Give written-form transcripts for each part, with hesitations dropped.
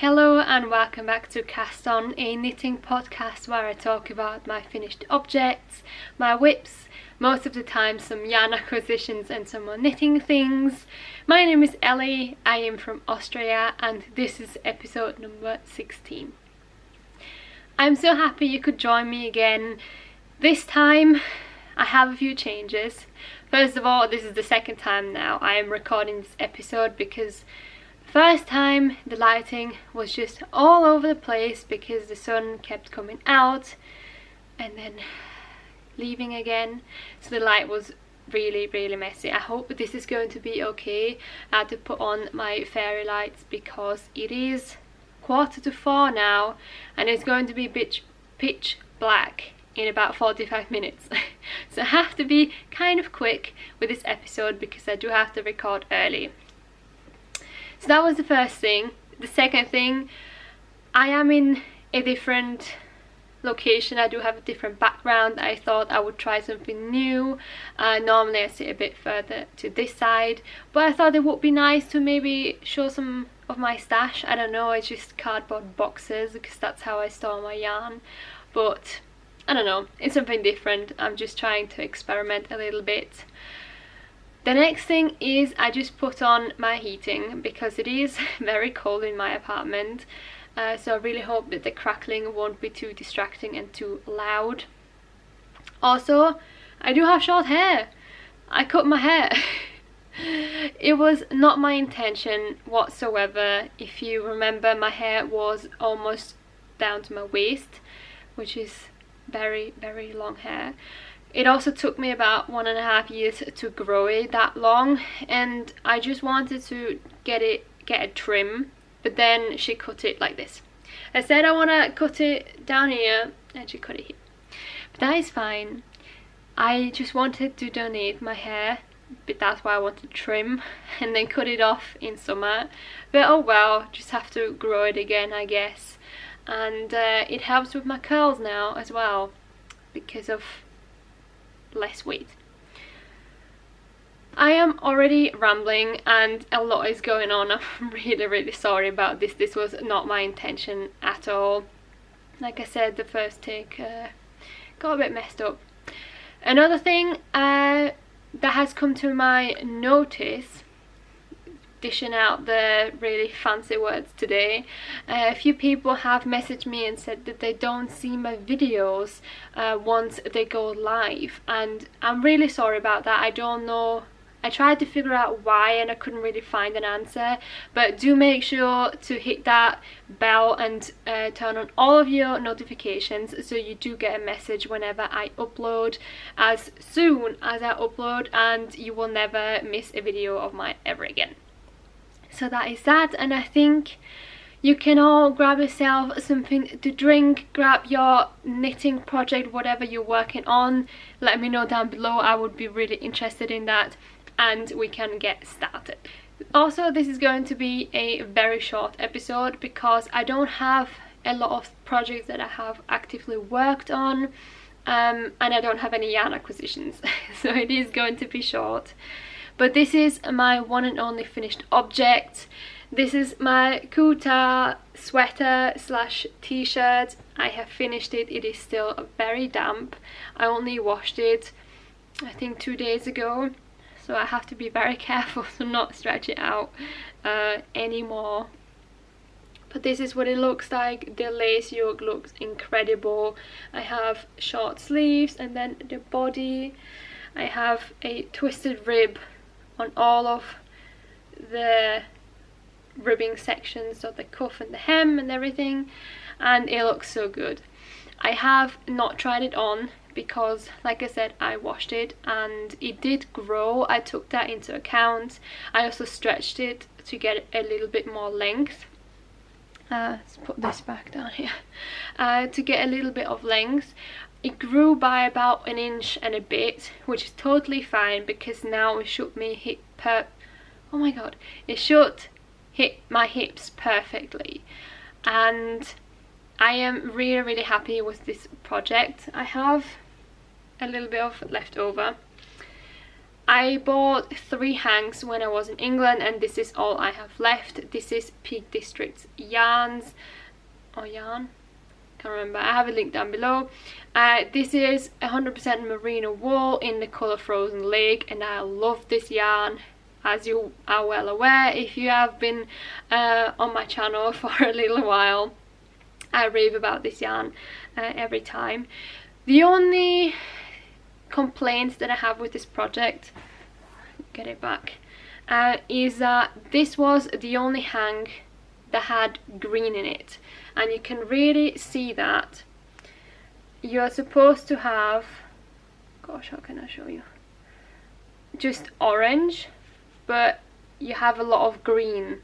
Hello and welcome back to Cast On, a knitting podcast where I talk about my finished objects, my whips, most of the time some yarn acquisitions and some more knitting things. My name is Ellie, I am from Austria and this is episode number 16. I'm so happy you could join me again. This time I have a few changes. First of all, this is the second time now I am recording this episode because first time the lighting was just all over the place because the sun kept coming out and then leaving again, so the light was really messy. I hope this is going to be okay. I had to put on my fairy lights because it is 3:45 now and it's going to be pitch black in about 45 minutes. So I have to be kind of quick with this episode because I do have to record early. So that was the first thing. The second thing, I am in a different location. I do have a different background. I thought I would try something new. Normally I sit a bit further to this side, but I thought it would be nice to maybe show some of my stash. I don't know, it's just cardboard boxes because that's how I store my yarn. But I don't know, it's something different. I'm just trying to experiment a little bit. The next thing is I just put on my heating because it is very cold in my apartment, so I really hope that the crackling won't be too distracting and too loud. Also, I do have short hair. I cut my hair. It was not my intention whatsoever. If you remember, my hair was almost down to my waist, which is very long hair. It also took me about 1.5 years to grow it that long, and I just wanted to get a trim, but then she cut it like this. I said I want to cut it down here and she cut it here, but that is fine. I just wanted to donate my hair, but that's why I wanted to trim and then cut it off in summer. But oh well, just have to grow it again, I guess. And it helps with my curls now as well because of less weight. I am already rambling and a lot is going on. I'm really sorry about this. This was not my intention at all. Like I said, the first take got a bit messed up. Another thing that has come to my notice, dishing out the really fancy words today, a few people have messaged me and said that they don't see my videos once they go live, and I'm really sorry about that. I don't know, I tried to figure out why and I couldn't really find an answer, but do make sure to hit that bell and turn on all of your notifications so you do get a message whenever I upload, as soon as I upload, and you will never miss a video of mine ever again. So that is that, and I think you can all grab yourself something to drink, grab your knitting project, whatever you're working on. Let me know down below, I would be really interested in that, and we can get started. Also, this is going to be a very short episode because I don't have a lot of projects that I have actively worked on, and I don't have any yarn acquisitions, so it is going to be short. But this is my one and only finished object. This is my Kuutar sweater slash t-shirt. I have finished it. It is still very damp. I only washed it, I think 2 days ago, so I have to be very careful to not stretch it out anymore. But this is what it looks like. The lace yoke looks incredible. I have short sleeves and then the body. I have a twisted rib on all of the ribbing sections, so the cuff and the hem and everything, and it looks so good. I have not tried it on because, like I said, I washed it and it did grow. I took that into account. I also stretched it to get a little bit more length. Let's put this back down here. To get a little bit of length. It grew by about 1 inch and a bit, which is totally fine because now it should hit oh my god, it should hit my hips perfectly, and I am really happy with this project. I have a little bit of leftover, I bought 3 hanks when I was in England, and this is all I have left. This is Peak District's yarns, or yarn, can't remember. I have a link down below. This is 100% merino wool in the colour Frozen Lake, and I love this yarn, as you are well aware if you have been on my channel for a little while. I rave about this yarn every time. The only complaints that I have with this project, get it back, is that this was the only hank that had green in it, and you can really see that. You're supposed to have, gosh, how can I show you, just orange, but you have a lot of green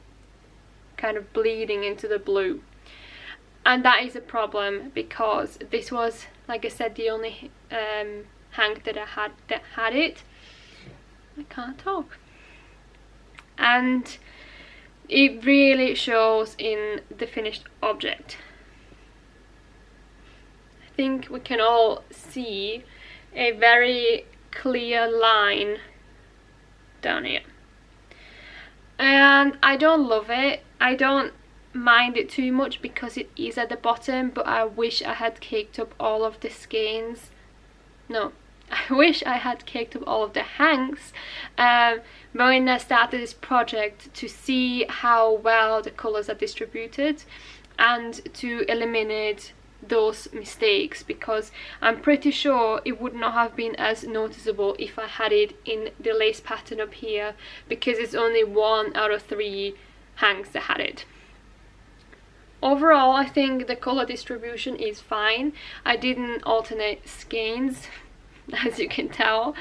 kind of bleeding into the blue, and that is a problem because this was, like I said, the only hank that I had it. I can't talk. And it really shows in the finished object. I think we can all see a very clear line down here. And I don't love it. I don't mind it too much because it is at the bottom, but I wish I had caked up all of the skeins. No, I wish I had caked up all of the hanks when I started this project, to see how well the colours are distributed and to eliminate those mistakes, because I'm pretty sure it would not have been as noticeable if I had it in the lace pattern up here, because it's only 1 out of 3 hanks that had it. Overall, I think the colour distribution is fine. I didn't alternate skeins, as you can tell.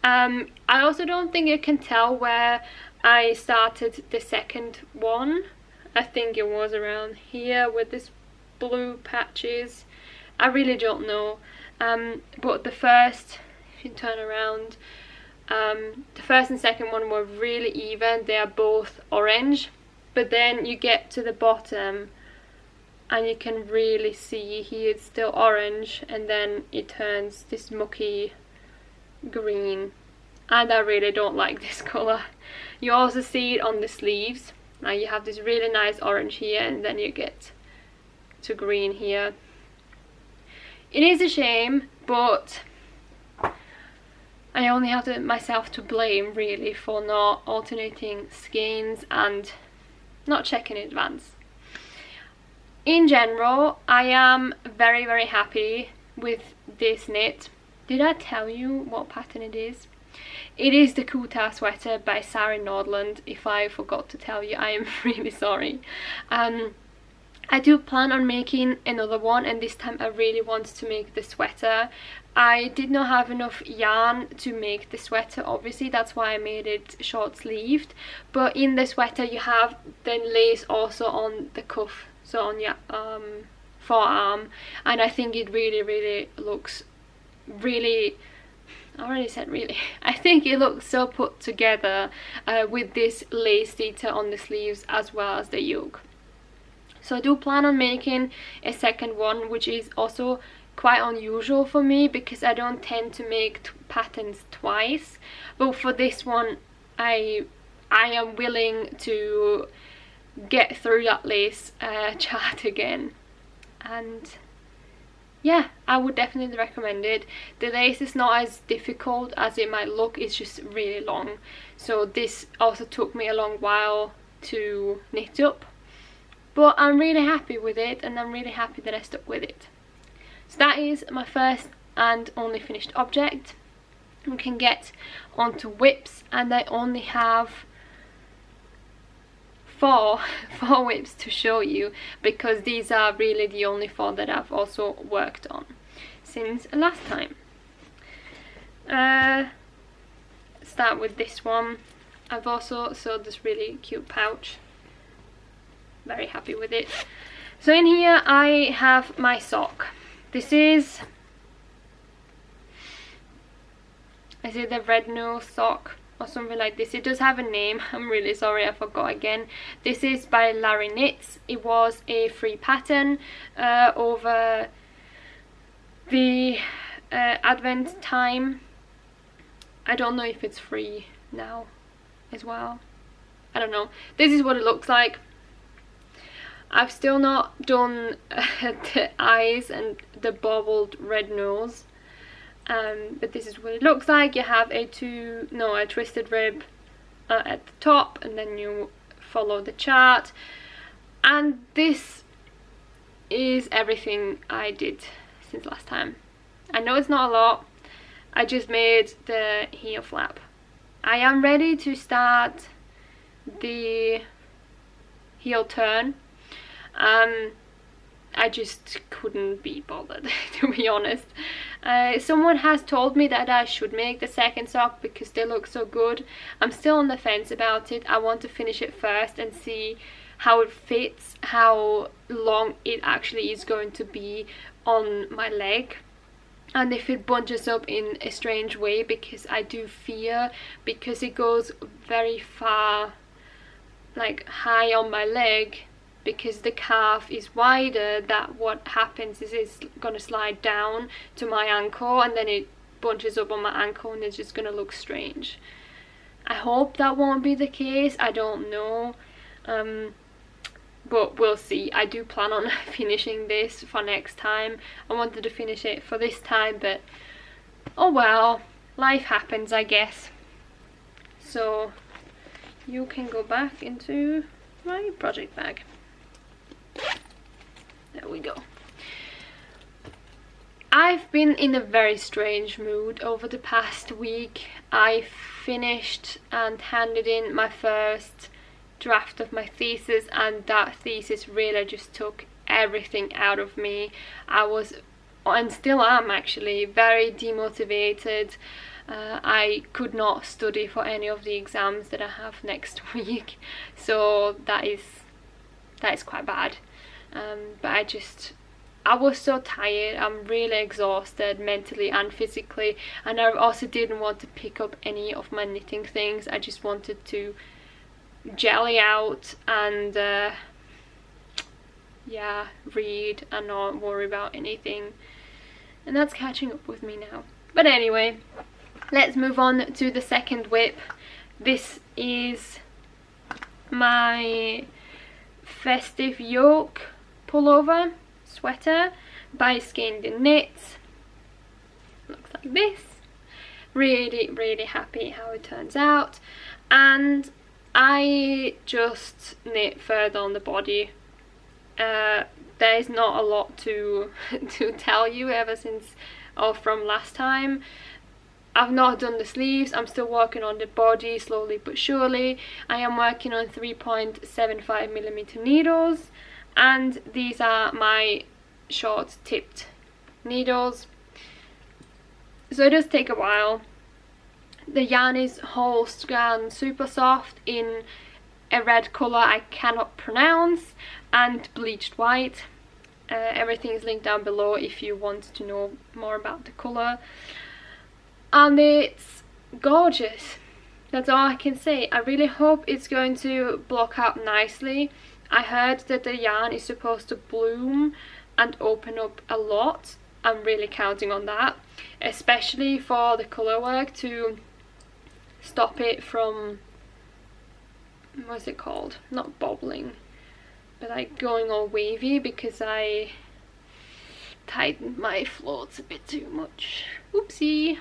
I also don't think you can tell where I started the second one. I think it was around here with this blue patches. I really don't know. But the first, if you turn around, the first and second one were really even. They are both orange, but then you get to the bottom and you can really see here it's still orange, and then it turns this mucky green, and I really don't like this colour. You also see it on the sleeves. Now you have this really nice orange here, and then you get to green here. It is a shame, but I only have myself to blame really for not alternating skeins and not checking in advance. In general, I am very, very happy with this knit. Did I tell you what pattern it is? It is the Kuutar sweater by Sari Nordlund. If I forgot to tell you, I am really sorry. I do plan on making another one, and this time I really want to make the sweater. I did not have enough yarn to make the sweater, obviously, that's why I made it short sleeved. But in the sweater you have the lace also on the cuff, so on your forearm, and I think it really looks really, I already said really, I think it looks so put together with this lace detail on the sleeves as well as the yoke. So I do plan on making a second one, which is also quite unusual for me because I don't tend to make patterns twice. But for this one, I am willing to get through that lace chart again. And yeah, I would definitely recommend it. The lace is not as difficult as it might look, it's just really long. So this also took me a long while to knit up. But I'm really happy with it, and I'm really happy that I stuck with it. So that is my first and only finished object. We can get onto whips, and I only have four whips to show you, because these are really the only 4 that I've also worked on since last time. Start with this one. I've also sewed this really cute pouch. Very happy with it. So in here I have my sock. This is it the red nose sock or something like this? It does have a name. I'm really sorry, I forgot again. This is by Larry Knits. It was a free pattern over the Advent time. I don't know if it's free now as well. I don't know. This is what it looks like. I've still not done the eyes and the bobbled red nose, but this is what it looks like. You have a twisted rib at the top, and then you follow the chart, and this is everything I did since last time. I know it's not a lot. I just made the heel flap. I am ready to start the heel turn. I just couldn't be bothered, to be honest. Someone has told me that I should make the second sock because they look so good. I'm still on the fence about it. I want to finish it first and see how it fits, how long it actually is going to be on my leg, and if it bunches up in a strange way, because I do fear, because it goes very far, like high on my leg, because the calf is wider, that what happens is it's gonna slide down to my ankle, and then it bunches up on my ankle and it's just gonna look strange. I hope that won't be the case. I don't know, but we'll see. I do plan on finishing this for next time. I wanted to finish it for this time, but oh well, life happens, I guess. So you can go back into my project bag. There we go. I've been in a very strange mood over the past week. I finished and handed in my first draft of my thesis, and that thesis really just took everything out of me. I was, and still am actually, very demotivated. I could not study for any of the exams that I have next week, so that is quite bad. But I was so tired. I'm really exhausted mentally and physically, and I also didn't want to pick up any of my knitting things. I just wanted to jelly out and yeah, read and not worry about anything, and that's catching up with me now. But anyway, let's move on to the second whip. This is my Festive Yoke pullover sweater by Skeindeer knits. Looks like this. Really happy how it turns out, and I just knit further on the body. There is not a lot to tell you from last time. I've not done the sleeves. I'm still working on the body slowly but surely. I am working on 3.75mm needles, and these are my short tipped needles, so it does take a while. The yarn is Holst Garn Supersoft in a red colour I cannot pronounce, and bleached white. Everything is linked down below if you want to know more about the colour, and it's gorgeous. That's all I can say. I really hope it's going to block out nicely. I heard that the yarn is supposed to bloom and open up a lot. I'm really counting on that, especially for the colour work, to stop it from, what's it called, not bobbling, but like going all wavy, because I tightened my floats a bit too much. Oopsie.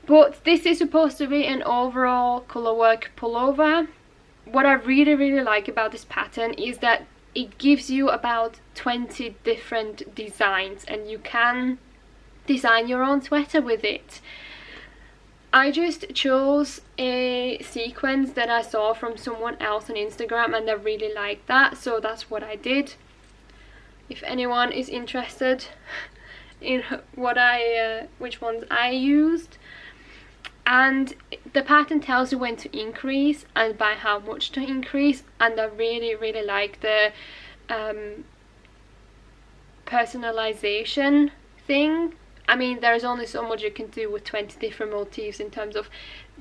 But this is supposed to be an overall colour work pullover. What I really like about this pattern is that it gives you about 20 different designs, and you can design your own sweater with it. I just chose a sequence that I saw from someone else on Instagram, and I really liked that, so that's what I did. If anyone is interested in which ones I used. And the pattern tells you when to increase and by how much to increase, and I really like the personalization thing. I mean, there's only so much you can do with 20 different motifs in terms of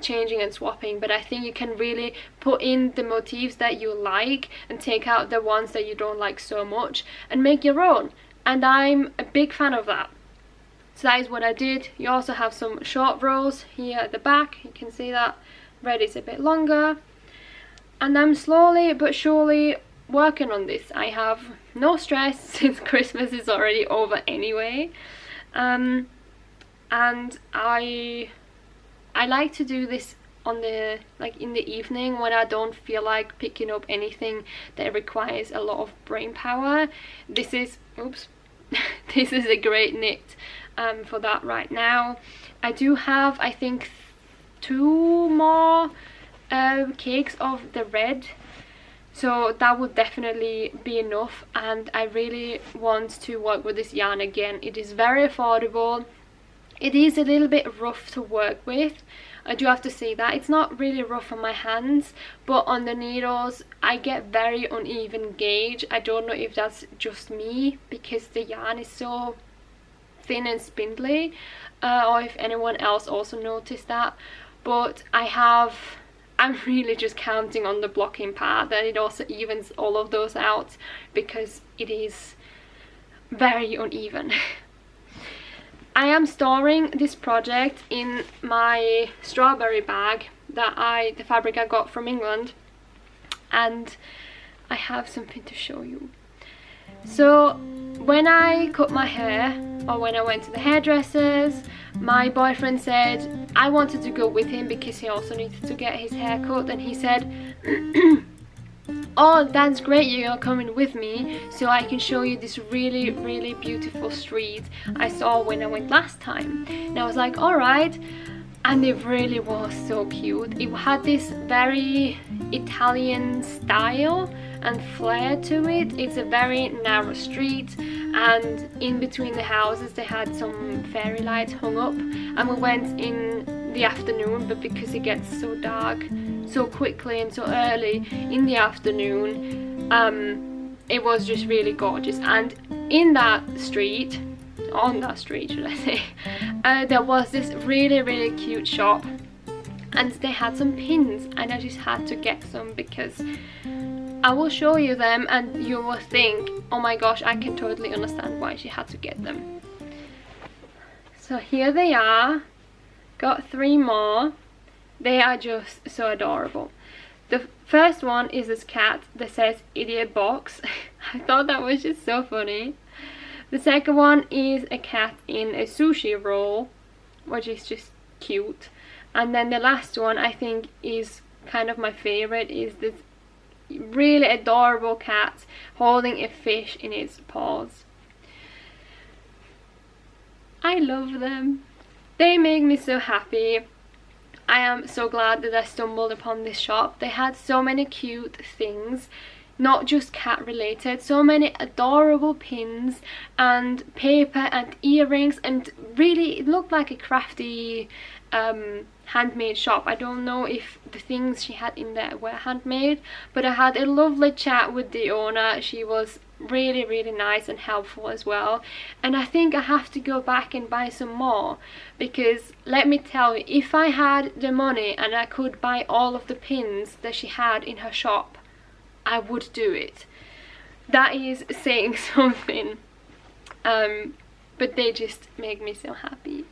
changing and swapping, but I think you can really put in the motifs that you like and take out the ones that you don't like so much and make your own, and I'm a big fan of that. So that is what I did. You also have some short rows here at the back. You can see that red is a bit longer. And I'm slowly but surely working on this. I have no stress since Christmas is already over anyway. And I like to do this on the in the evening when I don't feel like picking up anything that requires a lot of brain power. This is this is a great knit for that right now. I do have, I think, 2 more cakes of the red, so that would definitely be enough, and I really want to work with this yarn again. It is very affordable. It is a little bit rough to work with, I do have to say that. It's not really rough on my hands, but on the needles I get very uneven gauge. I don't know if that's just me because the yarn is so thin and spindly, or if anyone else also noticed that. But I'm really just counting on the blocking part that it also evens all of those out, because it is very uneven. I am storing this project in my strawberry bag that the fabric I got from England, and I have something to show you. So when I cut my hair, or when I went to the hairdressers, my boyfriend said I wanted to go with him because he also needed to get his hair cut, and he said oh, that's great, you're coming with me so I can show you this really, really beautiful street I saw when I went last time. And I was like, alright. And it really was so cute. It had this very Italian style and flair to it. It's a very narrow street, and in between the houses they had some fairy lights hung up, and we went in the afternoon, but because it gets so dark so quickly and so early in the afternoon, it was just really gorgeous. And in that street, on that street should I say, there was this really, really cute shop, and they had some pins, and I just had to get some because I will show you them and you will think, oh my gosh, I can totally understand why she had to get them. So here they are. Got 3 more. They are just so adorable. The first one is this cat that says idiot box. I thought that was just so funny. The second one is a cat in a sushi roll, which is just cute. And then the last one, I think, is kind of my favorite, is this really adorable cat holding a fish in its paws. I love them. They make me so happy. I am so glad that I stumbled upon this shop. They had so many cute things, not just cat related, so many adorable pins and paper and earrings, and really it looked like a crafty handmade shop. I don't know if the things she had in there were handmade, but I had a lovely chat with the owner. She was really, really nice and helpful as well, and I think I have to go back and buy some more, because let me tell you, if I had the money and I could buy all of the pins that she had in her shop, I would do it. That is saying something, but they just make me so happy.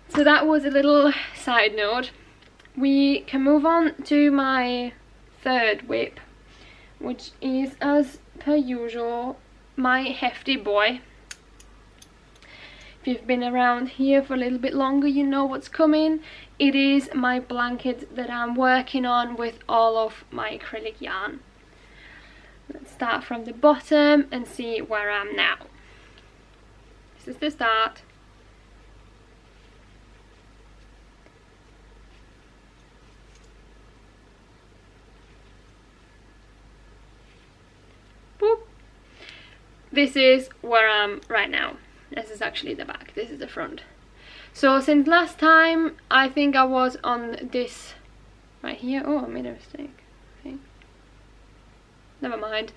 So that was a little side note. We can move on to my third whip, which is, as per usual, my hefty boy. If you've been around here for a little bit longer, you know what's coming. It is my blanket that I'm working on with all of my acrylic yarn. Let's start from the bottom and see where I am now. This is the start. Boop. This is where I am right now. This is actually the back, this is the front. So since last time, I think I was on this right here. Oh, I made a mistake. Okay. Never mind.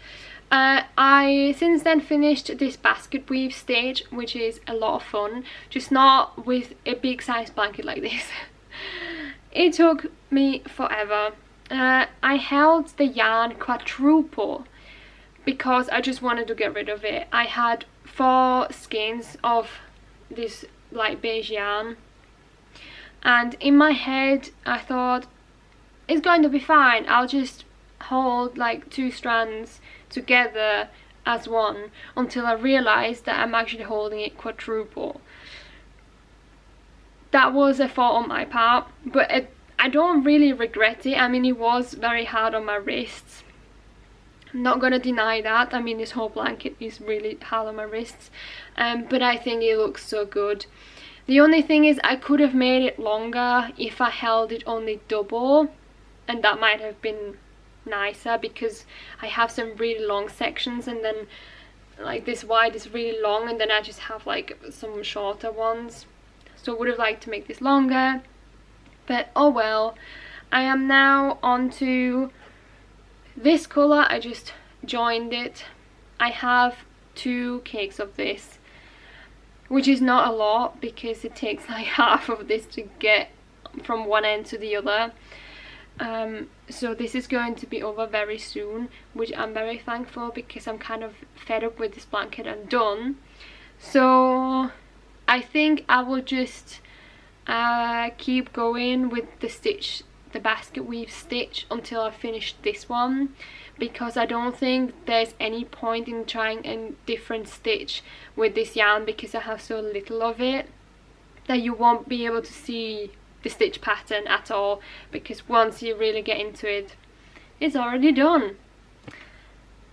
I since then finished this basket weave stage, which is a lot of fun, just not with a big size blanket like this. It took me forever. I held the yarn quadruple because I just wanted to get rid of it. I had 4 skeins of this light beige yarn, and in my head I thought it's going to be fine, I'll just hold like 2 strands together as one, until I realized that I'm actually holding it quadruple. That was a fault on my part, but I don't really regret it. I mean, it was very hard on my wrists, I'm not gonna deny that. I mean, this whole blanket is really hard on my wrists, but I think it looks so good. The only thing is I could have made it longer if I held it only double, and that might have been nicer, because I have some really long sections, and then like this wide is really long, and then I just have like some shorter ones. So I would have liked to make this longer, but oh well. I am now on to this colour. I just joined it. I have 2 cakes of this, which is not a lot because it takes like half of this to get from one end to the other. So this is going to be over very soon, which I'm very thankful, because I'm kind of fed up with this blanket and done. So I think I will just keep going with the basket weave stitch until I finish this one, because I don't think there's any point in trying a different stitch with this yarn, because I have so little of it that you won't be able to see the stitch pattern at all, because once you really get into it, it's already done.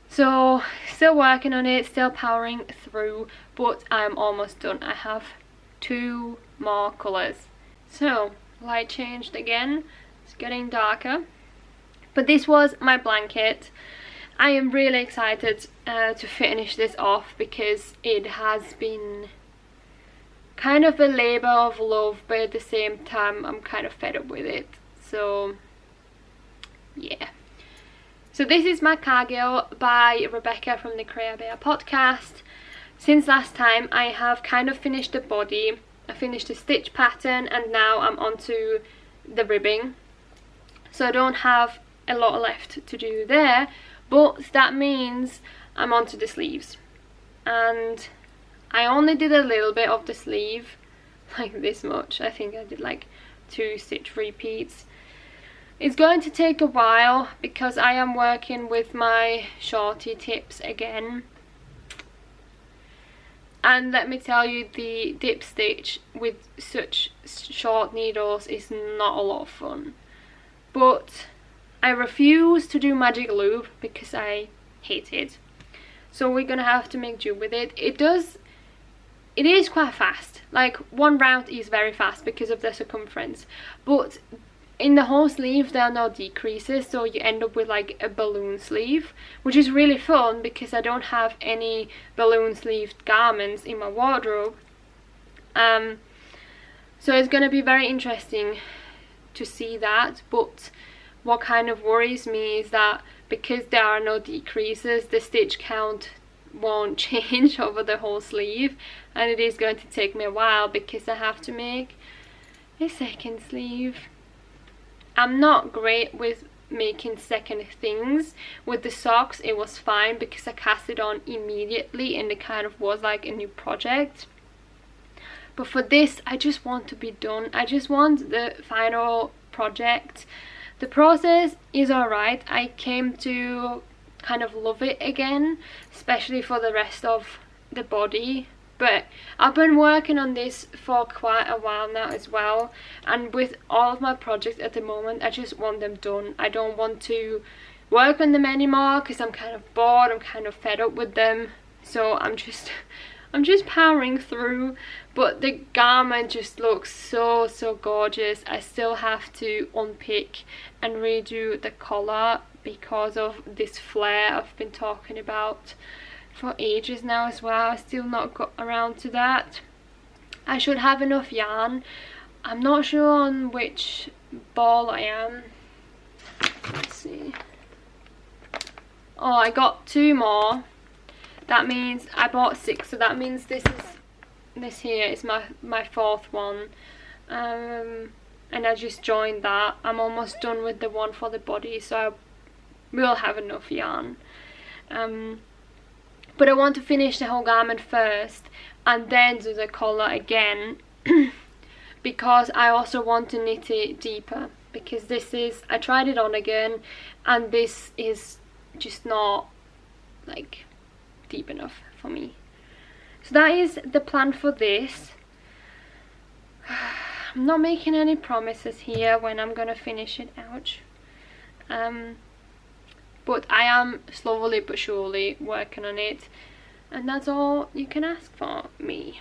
So still working on it, still powering through, but I'm almost done. I have 2 more colours. So light changed again, it's getting darker, but this was my blanket. I am really excited to finish this off, because it has been kind of a labour of love, but at the same time I'm kind of fed up with it. So yeah. So this is my Cargill by Rebecca from the Creative Bear podcast. Since last time I have kind of finished the body, I finished the stitch pattern, and now I'm on to the ribbing. So I don't have a lot left to do there, but that means I'm on to the sleeves. And I only did a little bit of the sleeve, like this much. I think I did like 2 stitch repeats. It's going to take a while because I am working with my shorty tips again. And let me tell you, the dip stitch with such short needles is not a lot of fun. But I refuse to do magic loop because I hate it. So we're gonna have to make do with it. It is quite fast. Like, 1 round is very fast because of the circumference. But in the whole sleeve there are no decreases, so you end up with like a balloon sleeve, which is really fun because I don't have any balloon sleeved garments in my wardrobe. So it's going to be very interesting to see that, but what kind of worries me is that because there are no decreases, the stitch count won't change over the whole sleeve, and it is going to take me a while because I have to make a second sleeve. I'm not great with making second things. With the socks it was fine because I cast it on immediately and it kind of was like a new project. But for this I just want to be done. I just want the final project. The process is alright. I came to kind of love it again, especially for the rest of the body. But I've been working on this for quite a while now as well, and with all of my projects at the moment I just want them done. I don't want to work on them anymore because I'm kind of bored, I'm kind of fed up with them. So I'm just powering through, but the garment just looks so gorgeous. I still have to unpick and redo the collar because of this flare I've been talking about for ages now as well. I still not got around to that. I should have enough yarn. I'm not sure on which ball I am. Let's see. Oh, I got 2 more. That means I bought 6, so that means this here is my 4th one. And I just joined that. I'm almost done with the one for the body, so I will have enough yarn. but I want to finish the whole garment first and then do the collar again because I also want to knit it deeper, because this is, I tried it on again and this is just not like deep enough for me. So that is the plan for this. I'm not making any promises here when I'm gonna finish it, ouch. But I am slowly but surely working on it, and that's all you can ask for me.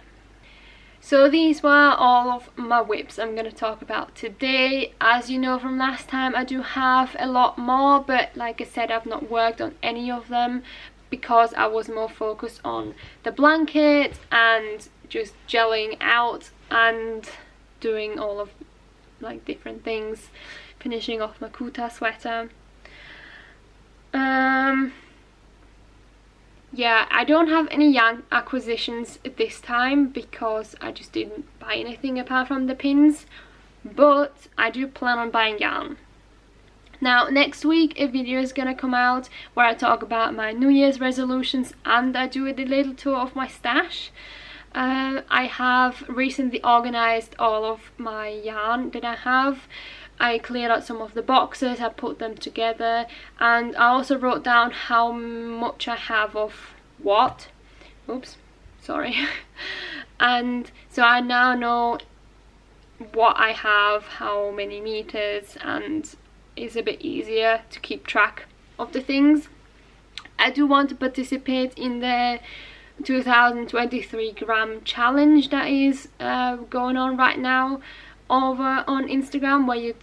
So these were all of my whips I'm going to talk about today. As you know from last time, I do have a lot more, but like I said, I've not worked on any of them because I was more focused on the blanket and just gelling out and doing all of like different things, finishing off my Kuutar sweater. Yeah, I don't have any yarn acquisitions this time because I just didn't buy anything apart from the pins, but I do plan on buying yarn. Now next week a video is gonna come out where I talk about my New Year's resolutions and I do a little tour of my stash. I have recently organized all of my yarn that I have. I cleared out some of the boxes, I put them together, and I also wrote down how much I have of what. Oops, sorry. And so I now know what I have, how many meters, and it's a bit easier to keep track of the things. I do want to participate in the 2023 gram challenge that is going on right now over on Instagram, where you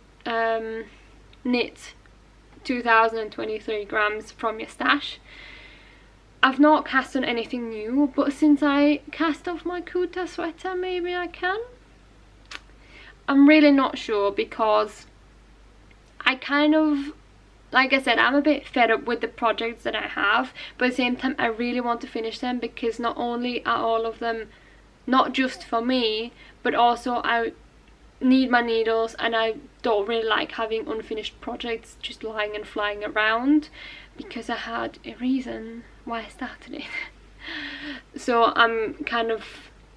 knit 2023 grams from your stash. I've not cast on anything new, but since I cast off my Kuutar sweater, maybe I can. I'm really not sure because I kind of, like I said, I'm a bit fed up with the projects that I have, but at the same time I really want to finish them because not only are all of them not just for me, but also I need my needles and I don't really like having unfinished projects just lying and flying around because I had a reason why I started it. So I'm kind of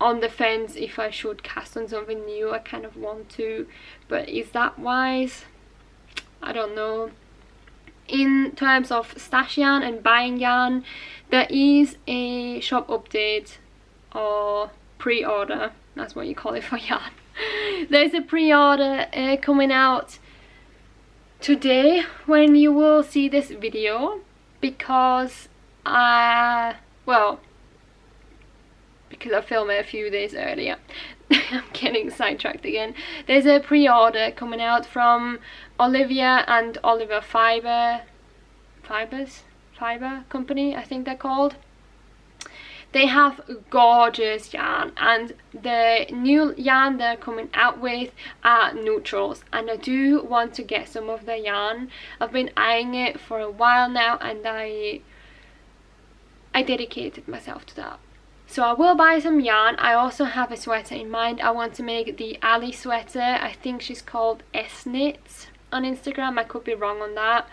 on the fence if I should cast on something new. I kind of want to, but is that wise? I don't know. In terms of stash yarn and buying yarn, there is a shop update or pre-order, that's what you call it for yarn. There's a pre-order coming out today when you will see this video, because well, because I filmed it a few days earlier. I'm getting sidetracked again. There's a pre-order coming out from Olivia and Oliver Fiber Company, I think they're called. They have gorgeous yarn, and the new yarn they're coming out with are neutrals, and I do want to get some of their yarn. I've been eyeing it for a while now and I dedicated myself to that. So I will buy some yarn. I also have a sweater in mind. I want to make the Ali sweater. I think she's called S-Knits on Instagram. I could be wrong on that,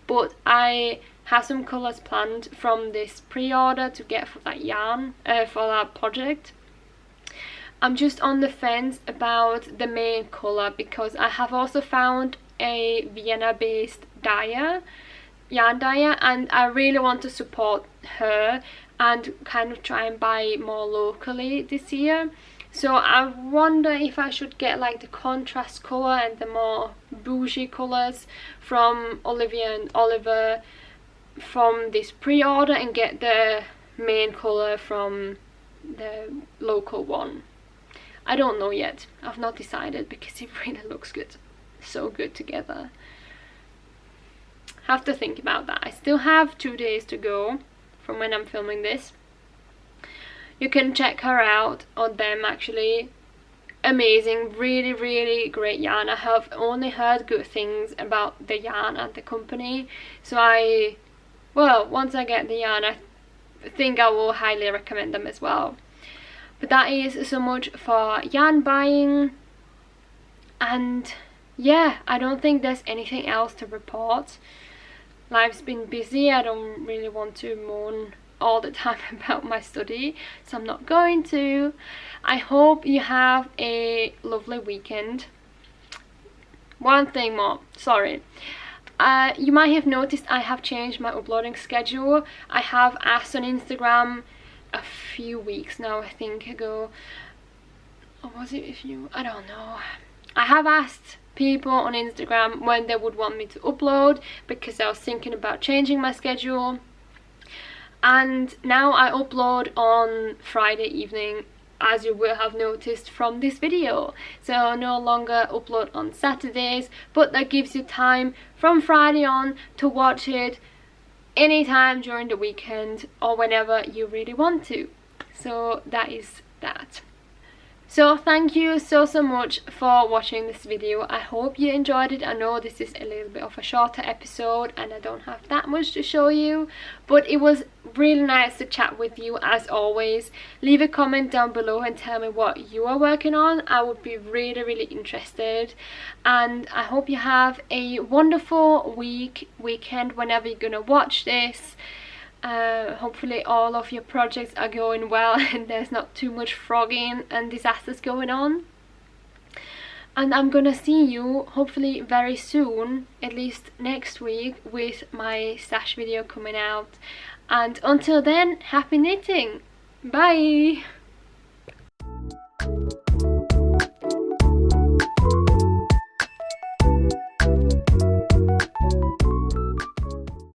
but I have some colours planned from this pre-order to get for that yarn, for that project. I'm just on the fence about the main colour because I have also found a Vienna based dyer, yarn dyer, and I really want to support her and kind of try and buy more locally this year. So I wonder if I should get like the contrast colour and the more bougie colours from Olivia and Oliver from this pre-order and get the main colour from the local one. I don't know yet. I've not decided because it really looks good. So good together. Have to think about that. I still have 2 days to go from when I'm filming this. You can check her out on them actually. Amazing, really really great yarn. I have only heard good things about the yarn and the company, so well, once I get the yarn I think I will highly recommend them as well. But that is so much for yarn buying, and yeah, I don't think there's anything else to report. life's been busy. I don't really want to moan all the time about my study, so I'm not going to. I hope you have a lovely weekend. One thing more, sorry. You might have noticed I have changed my uploading schedule. I have asked on Instagram a few weeks now, I think, ago. Or was it a few? I don't know. I have asked people on Instagram when they would want me to upload, because I was thinking about changing my schedule. And now I upload on Friday evening, as you will have noticed from this video. So I no longer upload on Saturdays, but that gives you time from Friday on to watch it anytime during the weekend or whenever you really want to. So that is that. So thank you so much for watching this video. I hope you enjoyed it. I know this is a little bit of a shorter episode and I don't have that much to show you, but it was really nice to chat with you as always. Leave a comment down below and tell me what you are working on. I would be really interested, and I hope you have a wonderful weekend whenever you're gonna watch this. Hopefully all of your projects are going well and there's not too much frogging and disasters going on. And I'm gonna see you hopefully very soon, at least next week, with my stash video coming out. And until then, happy knitting! Bye!